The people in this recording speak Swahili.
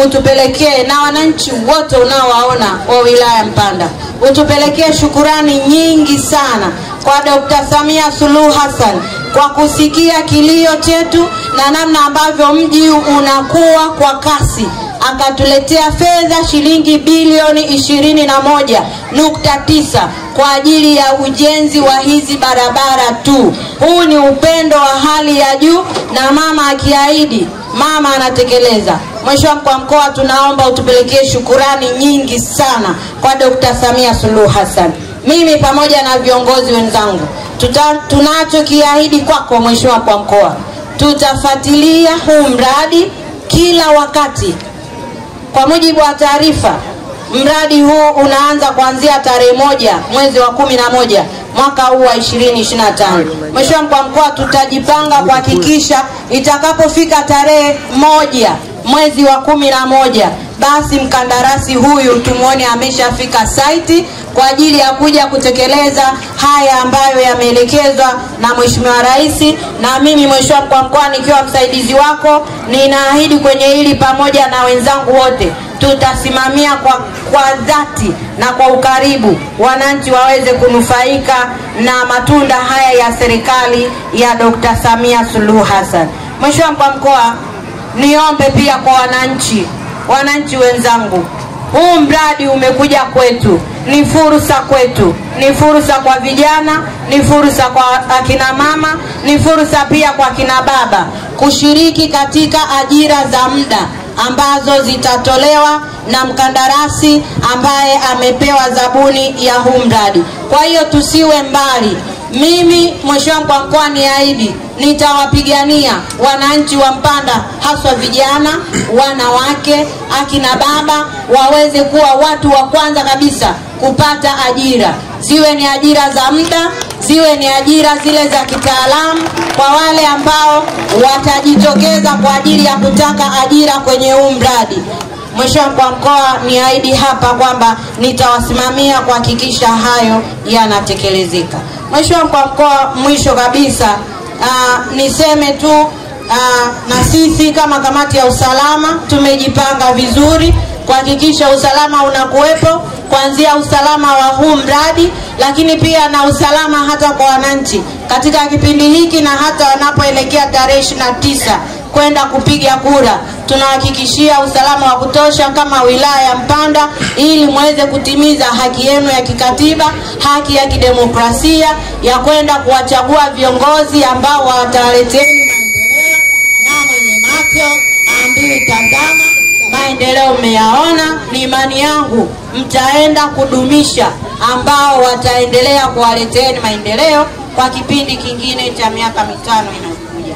utupelekee na wananchi wote unaowaona wa wilaya Mpanda, utupelekee shukurani nyingi sana kwa Dr. Samia Suluhu Hassan kwa kusikia kilio chetu na namna ambavyo mji unakuwa kwa kasi. Akatuletea fedha shilingi bilioni 21.9 kwa ajili ya ujenzi wa hizi barabara tu. Huu ni upendo wa hali ya juu, na mama akiahidi, mama anatekeleza. Mheshimiwa Mkuu wa Mkoa, tunaomba utupelekee shukurani nyingi sana kwa Dr. Samia Suluhu Hassan. Mimi pamoja na viongozi wenzangu tunachokiahidi kwako Mheshimiwa Mkuu wa Mkoa, tutafuatilia huu mradi kila wakati. Kwa mujibu wa taarifa, mradi huu unaanza kuanzia tarehe 1 mwezi wa 11 mwaka huu wa 2025. Mheshimiwa Mkuu wa Mkoa, tutajipanga kuhakikisha itakapofika tarehe 1 mwezi wa 11 basi mkandarasi huyu tumuone ameshafika site kwa ajili ya kuja kutekeleza haya ambayo yameelekezwa na Mheshimiwa Rais. Na mimi Mheshimiwa Mkuu wa Mkoa nikiwa msaidizi wako, ninaahidi kwenye hili pamoja na wenzangu wote tutasimamia kwa dhati na kwa ukaribu wananchi waweze kunufaika na matunda haya ya serikali ya Dr. Samia Suluhu Hassan. Mheshimiwa Mkuu wa Mkoa, niombe pia kwa wananchi wenzangu, huu mradi umekuja kwetu, ni fursa kwetu, ni fursa kwa vijana, ni fursa kwa akina mama, ni fursa pia kwa kina baba kushiriki katika ajira za muda ambazo zitatolewa na mkandarasi ambaye amepewa zabuni ya huu mradi. Kwa hiyo tusiwe mbali. Mimi Mheshimiwa Mkuu wa Mkoa niahidi, nitawapigania wananchi wa Mpanda, haswa vijana, wanawake, akina baba waweze kuwa watu wa kwanza kabisa kupata ajira. Ziwe ni ajira za muda, ziwe ni ajira zile za kitaalamu kwa wale ambao watajitokeza kwa ajili ya kutaka ajira kwenye huu mradi. Mheshimiwa Mkuu wa Mkoa, niahidi hapa kwamba nitawasimamia kuhakikisha hayo yanatekelezeka. Mheshimiwa Mkuu wa Mkoa, mwisho kabisa niseme tu na sisi kama kamati ya usalama tumejipanga vizuri kuhakikisha usalama unakuwepo, kuanzia usalama wa huu mradi, lakini pia na usalama hata kwa wananchi katika kipindi hiki na hata wanapoelekea tarehe 29 kwenda kupiga kura. Tunahakikishia usalama wa kutosha kama wilaya ya Mpanda ili muweze kutimiza haki yenu ya kikatiba, haki ya kidemokrasia ya kwenda kuwachagua viongozi ambao watawaleteeni maendeleo na mwenye macho ambaye tazama maendeleo mmeyaona. Ni imani yangu mtaenda kudumisha ambao wataendelea kuwaleteeni maendeleo kwa kipindi kingine cha miaka 5 inayokuja.